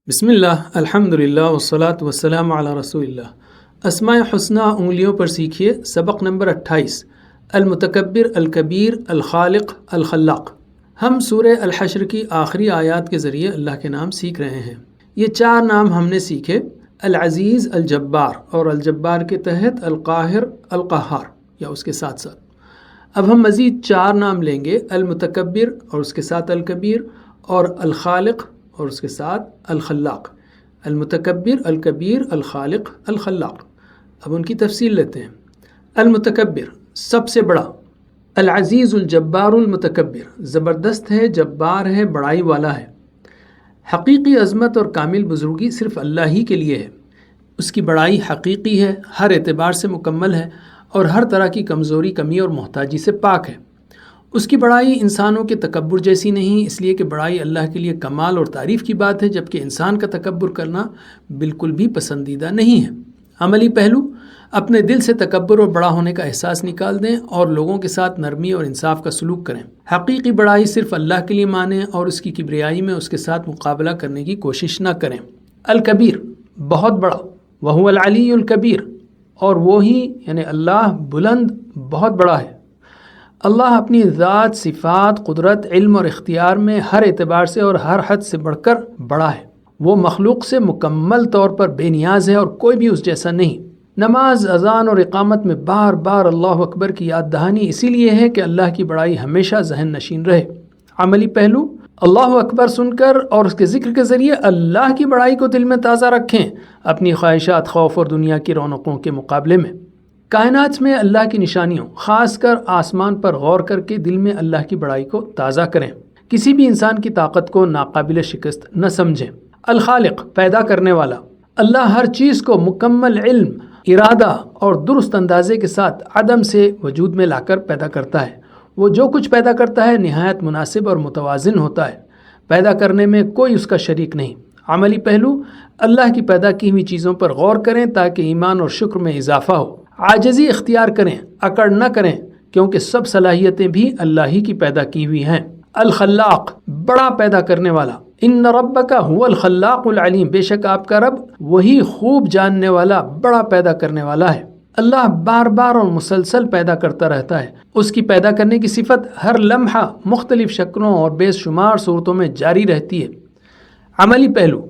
بسم اللہ، الحمدللہ والصلاة والسلام علی رسول اللہ۔ اسماء حسنہ انگلیوں پر سیکھیے، سبق نمبر 28، المتکبر، الکبیر، الخالق، الخلاق۔ ہم سورہ الحشر کی آخری آیات کے ذریعے اللہ کے نام سیکھ رہے ہیں۔ یہ 4 نام ہم نے سیکھے، العزیز، الجبار، اور الجبار کے تحت القاہر، القہار، یا اس کے ساتھ ساتھ۔ اب ہم مزید 4 نام لیں گے، المتکبر اور اس کے ساتھ الکبیر، اور الخالق اور اس کے ساتھ الخلاق۔ المتکبر، الکبیر، الخالق، الخلاق۔ اب ان کی تفصیل لیتے ہیں۔ المتکبر، سب سے بڑا۔ العزیز، الجبار، المتکبر، زبردست ہے، جبار ہے، بڑائی والا ہے۔ حقیقی عظمت اور کامل بزرگی صرف اللہ ہی کے لیے ہے۔ اس کی بڑائی حقیقی ہے، ہر اعتبار سے مکمل ہے، اور ہر طرح کی کمزوری، کمی اور محتاجی سے پاک ہے۔ اس کی بڑائی انسانوں کے تکبر جیسی نہیں، اس لیے کہ بڑائی اللہ کے لیے کمال اور تعریف کی بات ہے، جبکہ انسان کا تکبر کرنا بالکل بھی پسندیدہ نہیں ہے۔ عملی پہلو، اپنے دل سے تکبر اور بڑا ہونے کا احساس نکال دیں اور لوگوں کے ساتھ نرمی اور انصاف کا سلوک کریں۔ حقیقی بڑائی صرف اللہ کے لیے مانیں اور اس کی کبریائی میں اس کے ساتھ مقابلہ کرنے کی کوشش نہ کریں۔ الکبیر، بہت بڑا، وہو العلی الکبیر، اور وہی یعنی اللہ بلند، بہت بڑا ہے۔ اللہ اپنی ذات، صفات، قدرت، علم اور اختیار میں ہر اعتبار سے اور ہر حد سے بڑھ کر بڑا ہے۔ وہ مخلوق سے مکمل طور پر بے نیاز ہے اور کوئی بھی اس جیسا نہیں۔ نماز، اذان اور اقامت میں بار بار اللہ اکبر کی یاد دہانی اسی لیے ہے کہ اللہ کی بڑائی ہمیشہ ذہن نشین رہے۔ عملی پہلو، اللہ اکبر سن کر اور اس کے ذکر کے ذریعے اللہ کی بڑائی کو دل میں تازہ رکھیں، اپنی خواہشات، خوف اور دنیا کی رونقوں کے مقابلے میں۔ کائنات میں اللہ کی نشانیوں، خاص کر آسمان پر غور کر کے دل میں اللہ کی بڑائی کو تازہ کریں۔ کسی بھی انسان کی طاقت کو ناقابل شکست نہ سمجھیں۔ الخالق، پیدا کرنے والا۔ اللہ ہر چیز کو مکمل علم، ارادہ اور درست اندازے کے ساتھ عدم سے وجود میں لا کر پیدا کرتا ہے۔ وہ جو کچھ پیدا کرتا ہے نہایت مناسب اور متوازن ہوتا ہے۔ پیدا کرنے میں کوئی اس کا شریک نہیں۔ عملی پہلو، اللہ کی پیدا کی ہوئی چیزوں پر غور کریں تاکہ ایمان اور شکر میں اضافہ ہو۔ عاجزی اختیار کریں، اکڑ نہ کریں، کیونکہ سب صلاحیتیں بھی اللہ ہی کی پیدا کی ہوئی ہیں۔ الخلاق، بڑا پیدا کرنے والا۔ ان ربک هو الخلاق العلیم، بے شک آپ کا رب وہی خوب جاننے والا، بڑا پیدا کرنے والا ہے۔ اللہ بار بار اور مسلسل پیدا کرتا رہتا ہے۔ اس کی پیدا کرنے کی صفت ہر لمحہ مختلف شکلوں اور بے شمار صورتوں میں جاری رہتی ہے۔ عملی پہلو،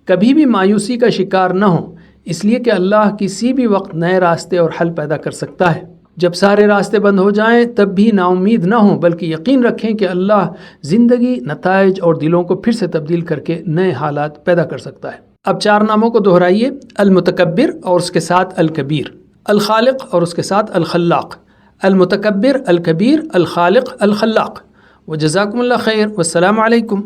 کبھی بھی مایوسی کا شکار نہ ہوں، اس لیے کہ اللہ کسی بھی وقت نئے راستے اور حل پیدا کر سکتا ہے۔ جب سارے راستے بند ہو جائیں تب بھی نا امید نہ ہوں، بلکہ یقین رکھیں کہ اللہ زندگی، نتائج اور دلوں کو پھر سے تبدیل کر کے نئے حالات پیدا کر سکتا ہے۔ اب 4 ناموں کو دہرائیے، المتکبر اور اس کے ساتھ الکبیر، الخالق اور اس کے ساتھ الخلاق، المتکبر، الکبیر، الخالق، الخلاق۔ وجزاکم اللہ خیر، والسلام علیکم۔